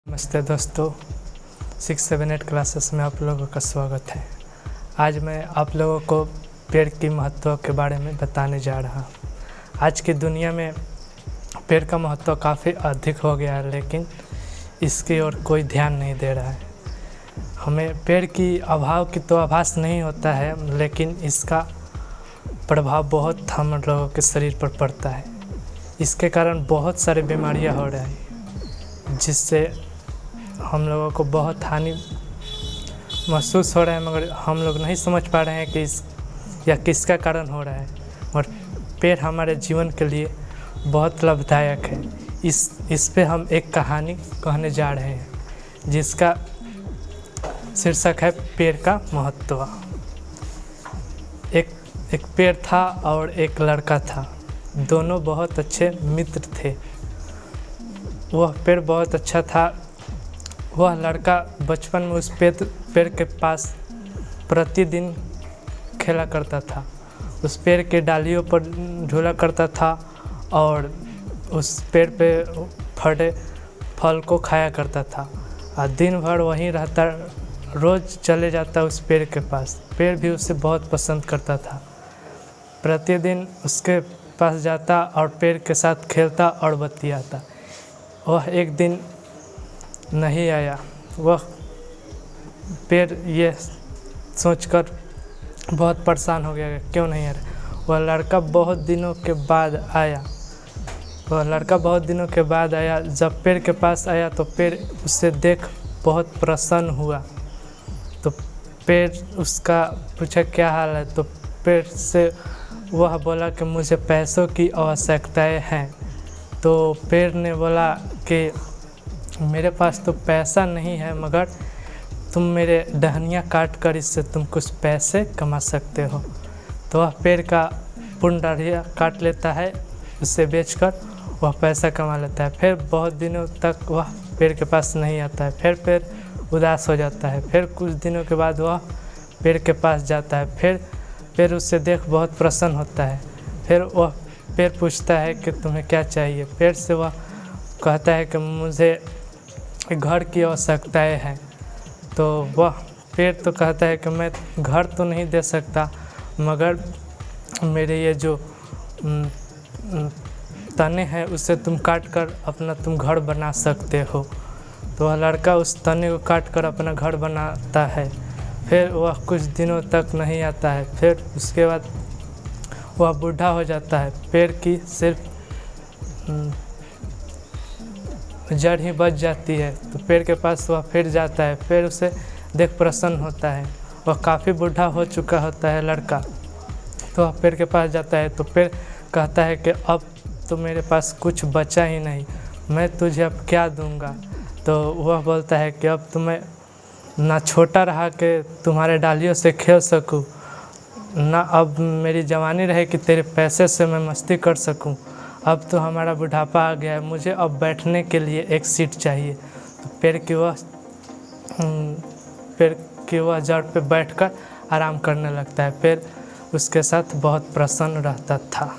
नमस्ते दोस्तों, 6-7-8 क्लासेस में आप लोगों का स्वागत है। आज मैं आप लोगों को पेड़ की महत्व के बारे में बताने जा रहा हूँ। आज की दुनिया में पेड़ का महत्व काफ़ी अधिक हो गया है, लेकिन इसकी ओर कोई ध्यान नहीं दे रहा है। हमें पेड़ की अभाव की तो आभास नहीं होता है, लेकिन इसका प्रभाव बहुत हम लोगों के शरीर पर पड़ता है। इसके कारण बहुत सारी बीमारियाँ हो रही हैं, जिससे हम लोगों को बहुत हानि महसूस हो रहा है, मगर हम लोग नहीं समझ पा रहे हैं कि किसका कारण हो रहा है। और पेड़ हमारे जीवन के लिए बहुत लाभदायक है। इस पे हम एक कहानी कहने जा रहे हैं, जिसका शीर्षक है पेड़ का महत्व। एक पेड़ था और एक लड़का था। दोनों बहुत अच्छे मित्र थे। वह पेड़ बहुत अच्छा था। वह लड़का बचपन में उस पेड़ के पास प्रतिदिन खेला करता था। उस पेड़ के डालियों पर झूला करता था और उस पेड़ पे फटे फल को खाया करता था। और दिन भर वहीं रहता, रोज़ चले जाता उस पेड़ के पास। पेड़ भी उसे बहुत पसंद करता था। प्रतिदिन उसके पास जाता और पेड़ के साथ खेलता और बतियाता। वह एक दिन नहीं आया। वह पेड़ ये सोचकर बहुत परेशान हो गया, क्यों नहीं आ रहा। वह लड़का बहुत दिनों के बाद आया। जब पेड़ के पास आया तो पेड़ उसे देख बहुत प्रसन्न हुआ। तो पेड़ उसका पूछा क्या हाल है। तो पेड़ से वह बोला कि मुझे पैसों की आवश्यकताएं हैं। तो पेड़ ने बोला कि मेरे पास तो पैसा नहीं है, मगर तुम मेरे टहनियाँ काट कर इससे तुम कुछ पैसे कमा सकते हो। तो वह पेड़ का पूर्ण टहनियाँ काट लेता है, उससे बेचकर वह पैसा कमा लेता है। फिर बहुत दिनों तक वह पेड़ के पास नहीं आता है। फिर पेड़ उदास हो जाता है। फिर कुछ दिनों के बाद वह पेड़ के पास जाता है। फिर पेड़ उससे देख बहुत प्रसन्न होता है। फिर वह पेड़ पूछता है कि तुम्हें क्या चाहिए। पेड़ से वह कहता है कि मुझे घर की आवश्यकताएं हैं। तो वह पेड़ तो कहता है कि मैं घर तो नहीं दे सकता, मगर मेरे ये जो तने हैं उससे तुम काट कर अपना तुम घर बना सकते हो। तो वह लड़का उस तने को काट कर अपना घर बनाता है। फिर वह कुछ दिनों तक नहीं आता है। फिर उसके बाद वह बूढ़ा हो जाता है। पेड़ की सिर्फ जड़ ही बच जाती है। तो पेड़ के पास वह फिर जाता है। फिर उसे देख प्रसन्न होता है। वह काफ़ी बूढ़ा हो चुका होता है लड़का। तो वह पेड़ के पास जाता है। तो पेड़ कहता है कि अब तो मेरे पास कुछ बचा ही नहीं, मैं तुझे अब क्या दूंगा। तो वह बोलता है कि अब तो मैं ना छोटा रहा कि तुम्हारे डालियों से खेल सकूं, ना अब मेरी जवानी रहे कि तेरे पैसे से मैं मस्ती कर सकूं। अब तो हमारा बुढ़ापा आ गया है, मुझे अब बैठने के लिए एक सीट चाहिए। तो पेड़ की वह जड़ पे बैठकर आराम करने लगता है। पेड़ उसके साथ बहुत प्रसन्न रहता था।